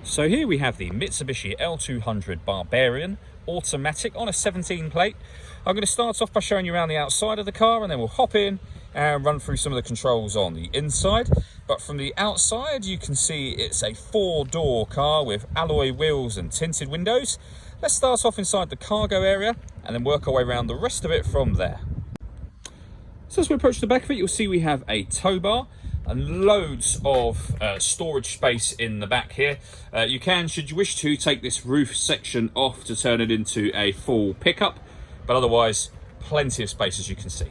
So here we have the Mitsubishi L200 Barbarian automatic on a 17 plate. I'm going to start off by showing you around the outside of the car, and then we'll hop in and run through some of the controls on the inside. But from the outside you can see it's a 4-door car with alloy wheels and tinted windows. Let's start off inside the cargo area and then work our way around the rest of it from there. So as we approach the back of it, you'll see we have a tow bar and loads of storage space in the back here. You can, should you wish to, take this roof section off to turn it into a full pickup, but otherwise plenty of space, as you can see.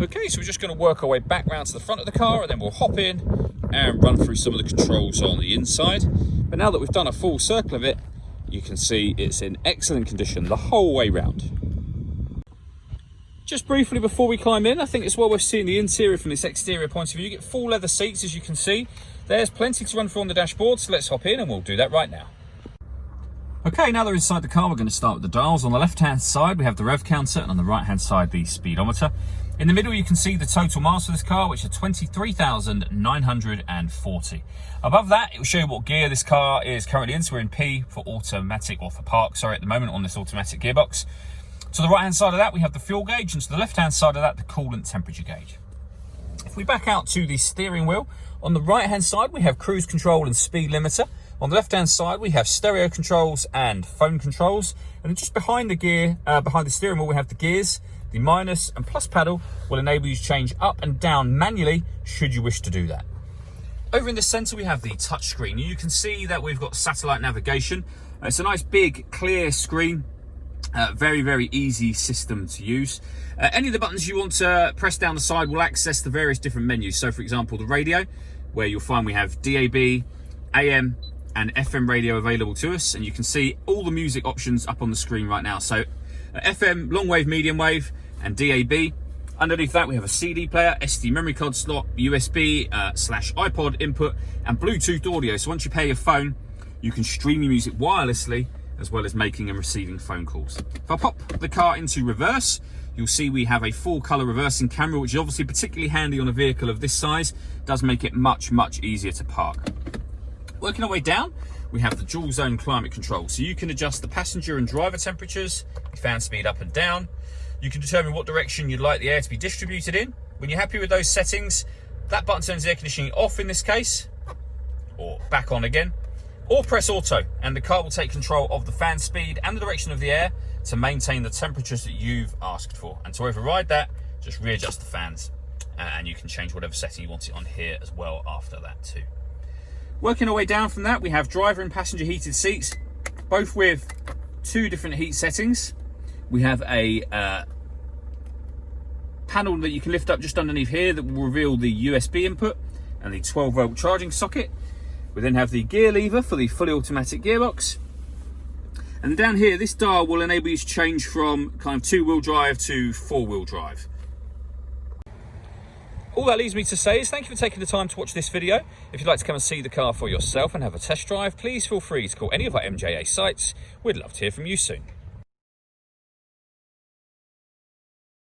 Okay, so we're just going to work our way back round to the front of the car, and then we'll hop in and run through some of the controls on the inside. But now that we've done a full circle of it, you can see it's in excellent condition the whole way round. Just briefly before we climb in, I think it's well worth seeing the interior from this exterior point of view. You get full leather seats, as you can see. There's plenty to run through on the dashboard, so let's hop in and we'll do that right now. Okay, now that we're inside the car, we're going to start with the dials. On the left-hand side, we have the rev counter, and on the right-hand side, the speedometer. In the middle, you can see the total miles for this car, which are 23,940. Above that, it will show you what gear this car is currently in. So we're in P for automatic, or for park, sorry, at the moment on this automatic gearbox. To the right-hand side of that, we have the fuel gauge, and to the left-hand side of that, the coolant temperature gauge. If we back out to the steering wheel, on the right-hand side, we have cruise control and speed limiter. On the left-hand side, we have stereo controls and phone controls. And just behind the steering wheel, we have the gears. The minus and plus paddle will enable you to change up and down manually, should you wish to do that. Over in the center, we have the touch screen. You can see that we've got satellite navigation. It's a nice, big, clear screen. Very, very easy system to use. Any of the buttons you want to press down the side will access the various different menus. So, for example, the radio, where you'll find we have DAB, AM, and FM radio available to us. And you can see all the music options up on the screen right now. So, FM, long wave, medium wave, and DAB. Underneath that, we have a CD player, SD memory card slot, USB / iPod input, and Bluetooth audio. So once you pair your phone, you can stream your music wirelessly, as well as making and receiving phone calls. If I pop the car into reverse, you'll see we have a full color reversing camera, which is obviously particularly handy on a vehicle of this size. It does make it much, much easier to park. Working our way down, we have the dual zone climate control. So you can adjust the passenger and driver temperatures, the fan speed up and down. You can determine what direction you'd like the air to be distributed in. When you're happy with those settings, that button turns the air conditioning off in this case, or back on again. Or press auto, and the car will take control of the fan speed and the direction of the air to maintain the temperatures that you've asked for. And to override that, just readjust the fans, and you can change whatever setting you want it on here as well after that too. Working our way down from that, we have driver and passenger heated seats, both with 2 different heat settings. We have a panel that you can lift up just underneath here that will reveal the USB input and the 12-volt charging socket. We then have the gear lever for the fully automatic gearbox. And down here, this dial will enable you to change from kind of 2-wheel drive to 4-wheel drive. All that leaves me to say is thank you for taking the time to watch this video. If you'd like to come and see the car for yourself and have a test drive, please feel free to call any of our MJA sites. We'd love to hear from you soon.